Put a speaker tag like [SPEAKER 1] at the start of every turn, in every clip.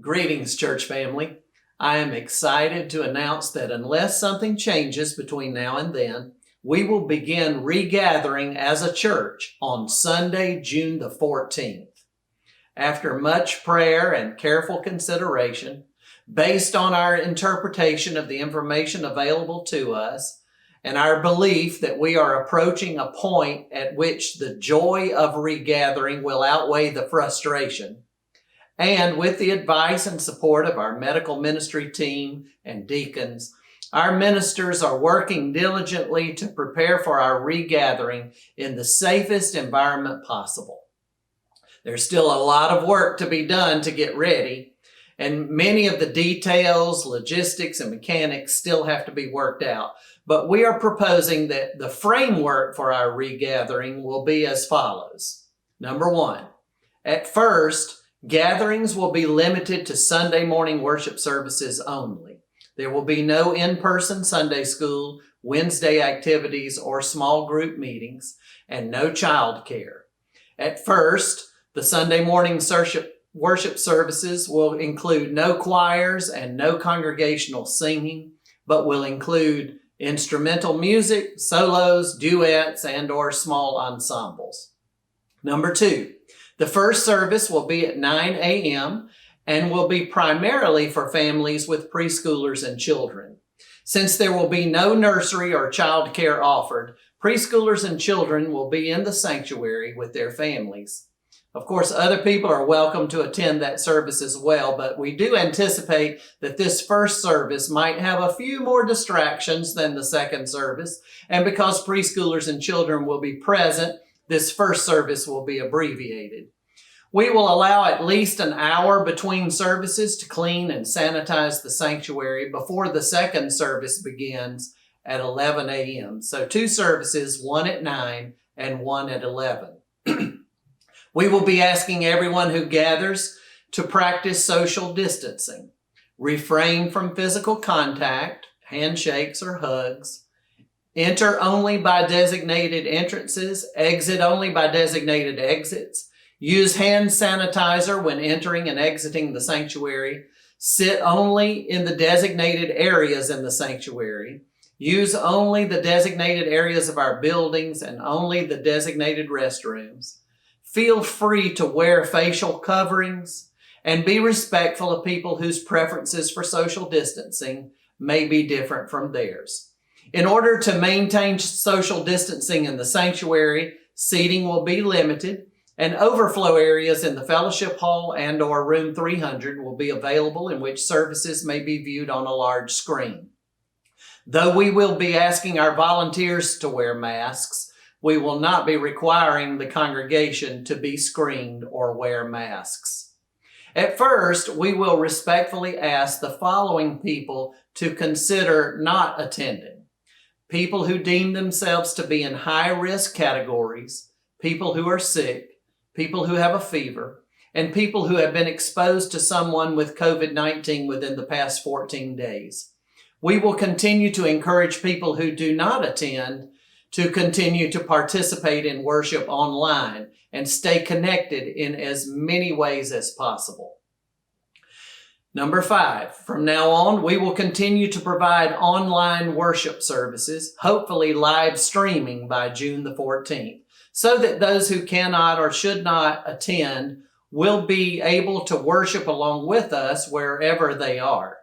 [SPEAKER 1] Greetings, church family. I am excited to announce that unless something changes between now and then, we will begin regathering as a church on Sunday, June the 14th. After much prayer and careful consideration, based on our interpretation of the information available to us, and our belief that we are approaching a point at which the joy of regathering will outweigh the frustration, and with the advice and support of our medical ministry team and deacons, our ministers are working diligently to prepare for our regathering in the safest environment possible. There's still a lot of work to be done to get ready, and many of the details, logistics, and mechanics still have to be worked out. But we are proposing that the framework for our regathering will be as follows. Number one, at first, gatherings will be limited to Sunday morning worship services only. There will be no in-person Sunday school, Wednesday activities, or small group meetings, and no child care. At first, the Sunday morning worship services will include no choirs and no congregational singing, but will include instrumental music, solos, duets, and/or small ensembles. Number two, the first service will be at 9 a.m. and will be primarily for families with preschoolers and children. Since there will be no nursery or child care offered, preschoolers and children will be in the sanctuary with their families. Of course, other people are welcome to attend that service as well, but we do anticipate that this first service might have a few more distractions than the second service, and because preschoolers and children will be present, this first service will be abbreviated. We will allow at least an hour between services to clean and sanitize the sanctuary before the second service begins at 11 a.m. So 2 services, one at 9 and one at 11. We will be asking everyone who gathers to practice social distancing, refrain from physical contact, handshakes or hugs, enter only by designated entrances, exit only by designated exits, use hand sanitizer when entering and exiting the sanctuary, sit only in the designated areas in the sanctuary, use only the designated areas of our buildings and only the designated restrooms, feel free to wear facial coverings, and be respectful of people whose preferences for social distancing may be different from theirs. In order to maintain social distancing in the sanctuary, seating will be limited, and overflow areas in the fellowship hall and/or room 300 will be available in which services may be viewed on a large screen. Though we will be asking our volunteers to wear masks, we will not be requiring the congregation to be screened or wear masks. At first, we will respectfully ask the following people to consider not attending: people who deem themselves to be in high-risk categories, people who are sick, people who have a fever, and people who have been exposed to someone with COVID-19 within the past 14 days. We will continue to encourage people who do not attend to continue to participate in worship online and stay connected in as many ways as possible. Number 5, from now on, we will continue to provide online worship services, hopefully live streaming by June the 14th, so that those who cannot or should not attend will be able to worship along with us wherever they are.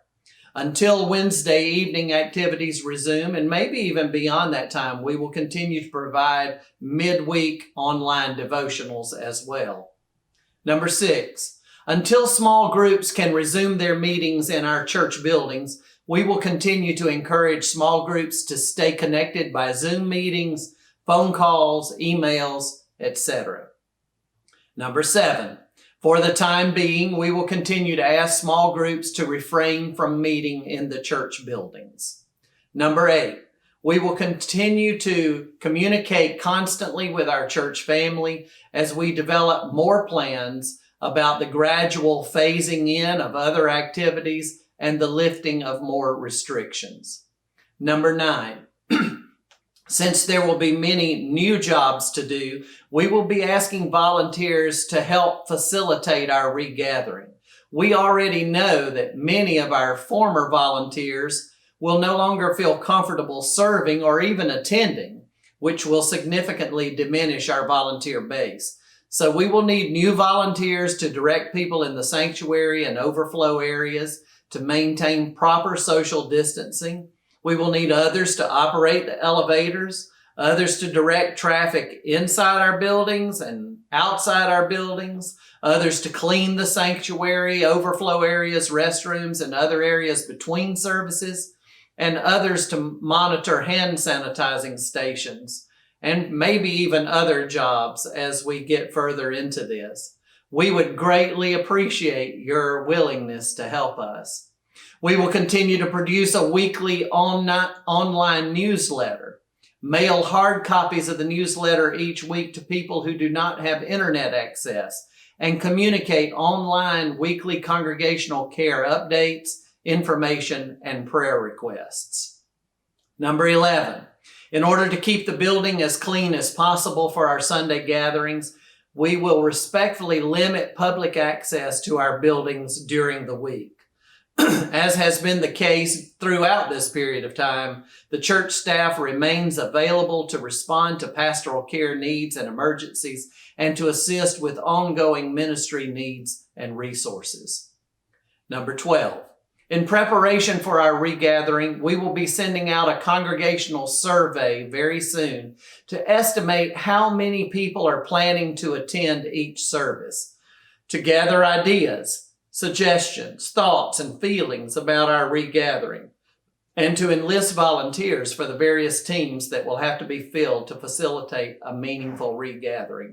[SPEAKER 1] Until Wednesday evening activities resume, and maybe even beyond that time, we will continue to provide midweek online devotionals as well. Number 6, until small groups can resume their meetings in our church buildings, we will continue to encourage small groups to stay connected by Zoom meetings, phone calls, emails, etc. Number 7, for the time being, we will continue to ask small groups to refrain from meeting in the church buildings. Number 8, we will continue to communicate constantly with our church family as we develop more plans about the gradual phasing in of other activities and the lifting of more restrictions. Number 9, since there will be many new jobs to do, we will be asking volunteers to help facilitate our regathering. We already know that many of our former volunteers will no longer feel comfortable serving or even attending, which will significantly diminish our volunteer base. So we will need new volunteers to direct people in the sanctuary and overflow areas, to maintain proper social distancing. We will need others to operate the elevators, others to direct traffic inside our buildings and outside our buildings, others to clean the sanctuary, overflow areas, restrooms, and other areas between services, and others to monitor hand sanitizing stations, and maybe even other jobs as we get further into this. We would greatly appreciate your willingness to help us. We will continue to produce a weekly online newsletter, mail hard copies of the newsletter each week to people who do not have internet access, and communicate online weekly congregational care updates, information, and prayer requests. Number 11, in order to keep the building as clean as possible for our Sunday gatherings, we will respectfully limit public access to our buildings during the week. As has been the case throughout this period of time, the church staff remains available to respond to pastoral care needs and emergencies and to assist with ongoing ministry needs and resources. Number 12, in preparation for our regathering, we will be sending out a congregational survey very soon to estimate how many people are planning to attend each service, to gather ideas, suggestions, thoughts, and feelings about our regathering, and to enlist volunteers for the various teams that will have to be filled to facilitate a meaningful regathering.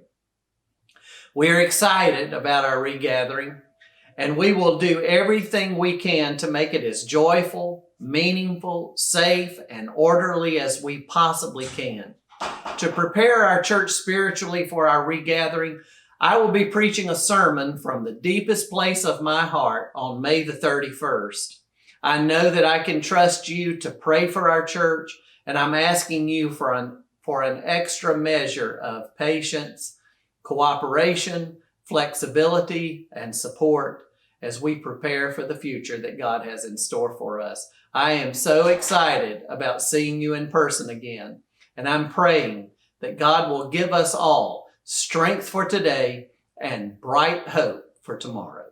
[SPEAKER 1] We are excited about our regathering, and we will do everything we can to make it as joyful, meaningful, safe, and orderly as we possibly can. To prepare our church spiritually for our regathering, I will be preaching a sermon from the deepest place of my heart on May the 31st. I know that I can trust you to pray for our church, and I'm asking you for an extra measure of patience, cooperation, flexibility, and support as we prepare for the future that God has in store for us. I am so excited about seeing you in person again, and I'm praying that God will give us all strength for today and bright hope for tomorrow.